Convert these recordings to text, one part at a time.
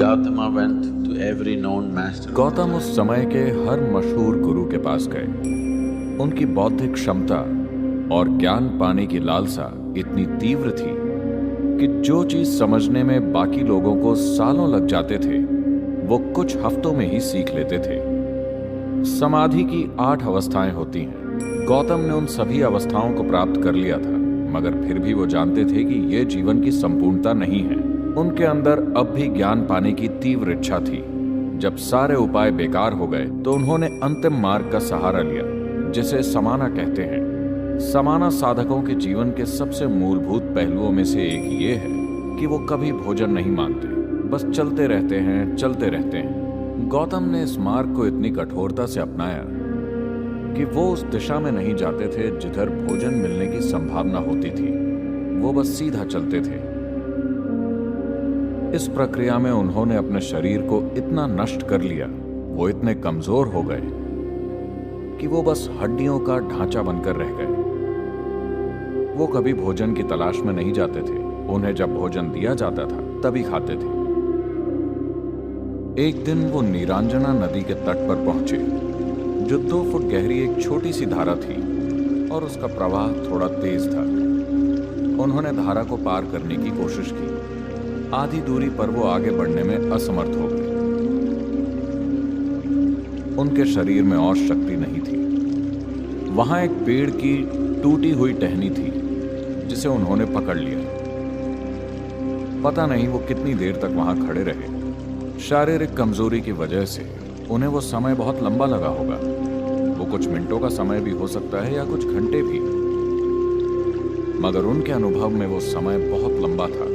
Gautama went to every known master. Gautam उस समय के हर मशहूर गुरु के पास गए। उनकी बौद्धिक क्षमता और ज्ञान पाने की लालसा इतनी तीव्र थी कि जो चीज समझने में बाकी लोगों को सालों लग जाते थे वो कुछ हफ्तों में ही सीख लेते थे। समाधि की 8 अवस्थाएं होती हैं। गौतम ने उन सभी अवस्थाओं को प्राप्त कर लिया था, मगर फिर भी वो जानते थे कि ये जीवन की संपूर्णता नहीं है। उनके अंदर अब भी ज्ञान पाने की तीव्र इच्छा थी। जब सारे उपाय बेकार हो गए तो उन्होंने अंतिम मार्ग का सहारा लिया, जिसे समाना कहते हैं। समाना साधकों के जीवन के सबसे मूलभूत पहलुओं में से एक ये है कि वो कभी भोजन नहीं मांगते, बस चलते रहते हैं, चलते रहते हैं। गौतम ने इस मार्ग को इतनी कठोरता से अपनाया कि वो उस दिशा में नहीं जाते थे जिधर भोजन मिलने की संभावना होती थी। वो बस सीधा चलते थे। इस प्रक्रिया में उन्होंने अपने शरीर को इतना नष्ट कर लिया, वो इतने कमजोर हो गए कि वो बस हड्डियों का ढांचा बनकर रह गए। वो कभी भोजन की तलाश में नहीं जाते थे। उन्हें जब भोजन दिया जाता था तभी खाते थे। एक दिन वो नीरांजना नदी के तट पर पहुंचे, जो 2 फुट गहरी एक छोटी सी धारा थी और उसका प्रवाह थोड़ा तेज था। उन्होंने धारा को पार करने की कोशिश की। आधी दूरी पर वो आगे बढ़ने में असमर्थ हो गए। उनके शरीर में और शक्ति नहीं थी। वहां एक पेड़ की टूटी हुई टहनी थी, जिसे उन्होंने पकड़ लिया। पता नहीं वो कितनी देर तक वहां खड़े रहे। शारीरिक कमजोरी की वजह से उन्हें वो समय बहुत लंबा लगा होगा। वो कुछ मिनटों का समय भी हो सकता है या कुछ घंटे भी, मगर उनके अनुभव में वो समय बहुत लंबा था।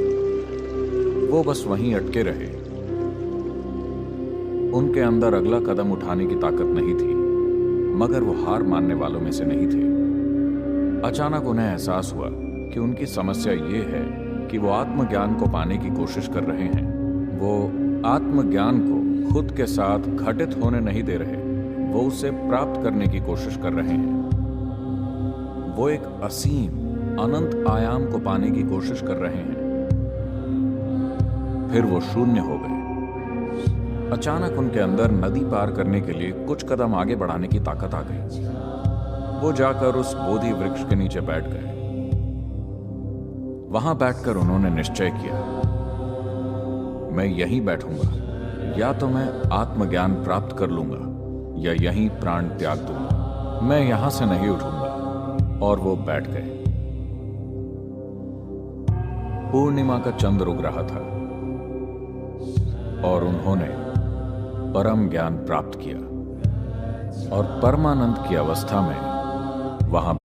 वो बस वहीं अटके रहे। उनके अंदर अगला कदम उठाने की ताकत नहीं थी, मगर वो हार मानने वालों में से नहीं थे। अचानक उन्हें एहसास हुआ कि उनकी समस्या ये है कि वो आत्मज्ञान को पाने की कोशिश कर रहे हैं। वो आत्मज्ञान को खुद के साथ घटित होने नहीं दे रहे, वो उसे प्राप्त करने की कोशिश कर रहे हैं। वो एक असीम अनंत आयाम को पाने की कोशिश कर रहे हैं। फिर वो शून्य हो गए। अचानक उनके अंदर नदी पार करने के लिए कुछ कदम आगे बढ़ाने की ताकत आ गई। वो जाकर उस बोधि वृक्ष के नीचे बैठ गए। वहां बैठकर उन्होंने निश्चय किया, मैं यहीं बैठूंगा। या तो मैं आत्मज्ञान प्राप्त कर लूंगा या यहीं प्राण त्याग दूंगा। मैं यहां से नहीं उठूंगा। और वो बैठ गए। पूर्णिमा का चंद्र उग रहा था और उन्होंने परम ज्ञान प्राप्त किया और परमानंद की अवस्था में वहां